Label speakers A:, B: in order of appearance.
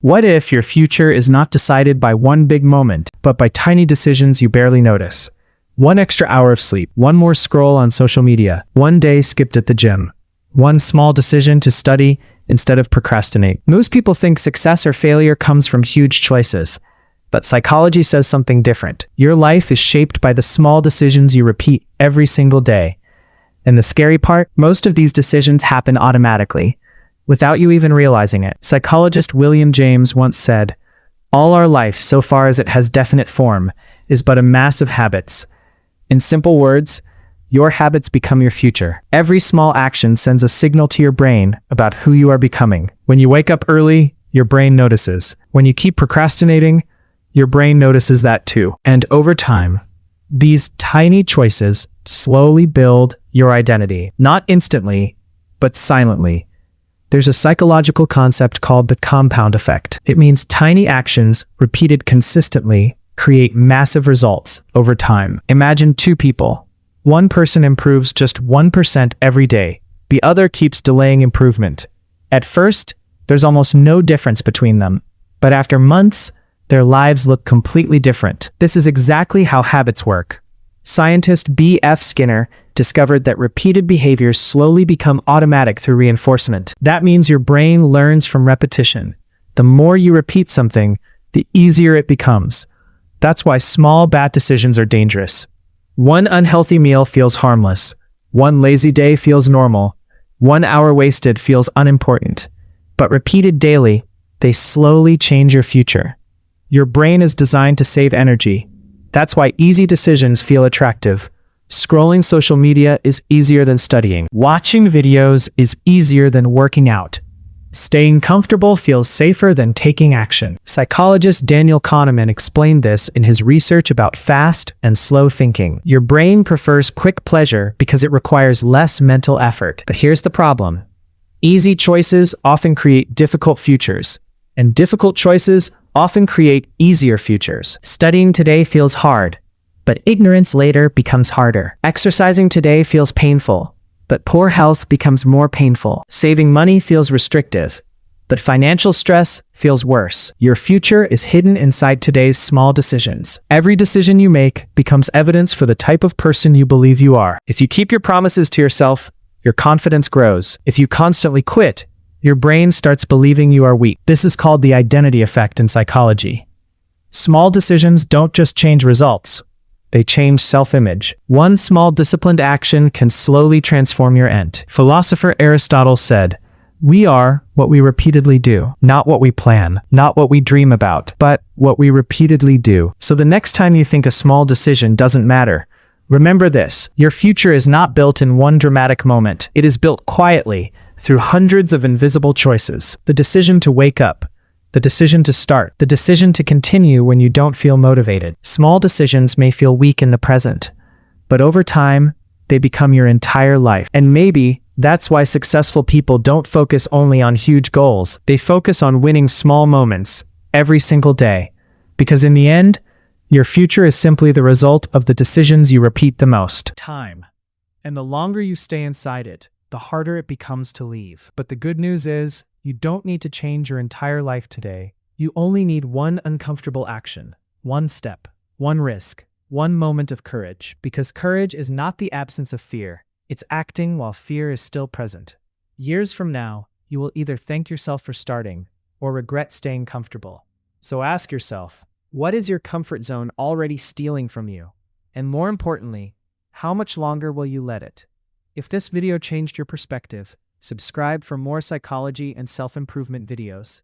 A: What if your future is not decided by one big moment, but by tiny decisions you barely notice? One extra hour of sleep, one more scroll on social media, one day skipped at the gym, one small decision to study instead of procrastinate. Most people think success or failure comes from huge choices, but psychology says something different. Your life is shaped by the small decisions you repeat every single day. And the scary part, most of these decisions happen automatically, without you even realizing it. Psychologist William James once said, "All our life, so far as it has definite form, is but a mass of habits." In simple words, your habits become your future. Every small action sends a signal to your brain about who you are becoming. When you wake up early, your brain notices. When you keep procrastinating, your brain notices that too. And over time, these tiny choices slowly build your identity. Not instantly, but silently. There's a psychological concept called the compound effect. It means tiny actions repeated consistently create massive results over time. Imagine two people. One person improves just 1% every day. The other keeps delaying improvement. At first, there's almost no difference between them. But after months, their lives look completely different. This is exactly how habits work. Scientist B.F. Skinner discovered that repeated behaviors slowly become automatic through reinforcement. That means your brain learns from repetition. The more you repeat something, the easier it becomes. That's why small, bad decisions are dangerous. One unhealthy meal feels harmless. One lazy day feels normal. 1 hour wasted feels unimportant. But repeated daily, they slowly change your future. Your brain is designed to save energy. That's why easy decisions feel attractive. Scrolling social media is easier than studying. Watching videos is easier than working out. Staying comfortable feels safer than taking action. Psychologist Daniel Kahneman explained this in his research about fast and slow thinking. Your brain prefers quick pleasure because it requires less mental effort. But here's the problem. Easy choices often create difficult futures, and difficult choices often create easier futures. Studying today feels hard, but ignorance later becomes harder. Exercising today feels painful, but poor health becomes more painful. Saving money feels restrictive, but financial stress feels worse. Your future is hidden inside today's small decisions. Every decision you make becomes evidence for the type of person you believe you are. If you keep your promises to yourself, your confidence grows. If you constantly quit, your brain starts believing you are weak. This is called the identity effect in psychology. Small decisions don't just change results. They change self-image. One small disciplined action can slowly transform your end. Philosopher Aristotle said, "We are what we repeatedly do, not what we plan, not what we dream about, but what we repeatedly do." So the next time you think a small decision doesn't matter, remember this: your future is not built in one dramatic moment. It is built quietly, through hundreds of invisible choices. The decision to wake up, the decision to start, the decision to continue when you don't feel motivated. Small decisions may feel weak in the present, but over time, they become your entire life. And maybe that's why successful people don't focus only on huge goals. They focus on winning small moments every single day. Because in the end, your future is simply the result of the decisions you repeat the most. Time. And the longer you stay inside it, the harder it becomes to leave. But the good news is, you don't need to change your entire life today. You only need one uncomfortable action, one step, one risk, one moment of courage. Because courage is not the absence of fear. It's acting while fear is still present. Years from now, you will either thank yourself for starting or regret staying comfortable. So ask yourself, what is your comfort zone already stealing from you? And more importantly, how much longer will you let it? If this video changed your perspective, subscribe for more psychology and self-improvement videos.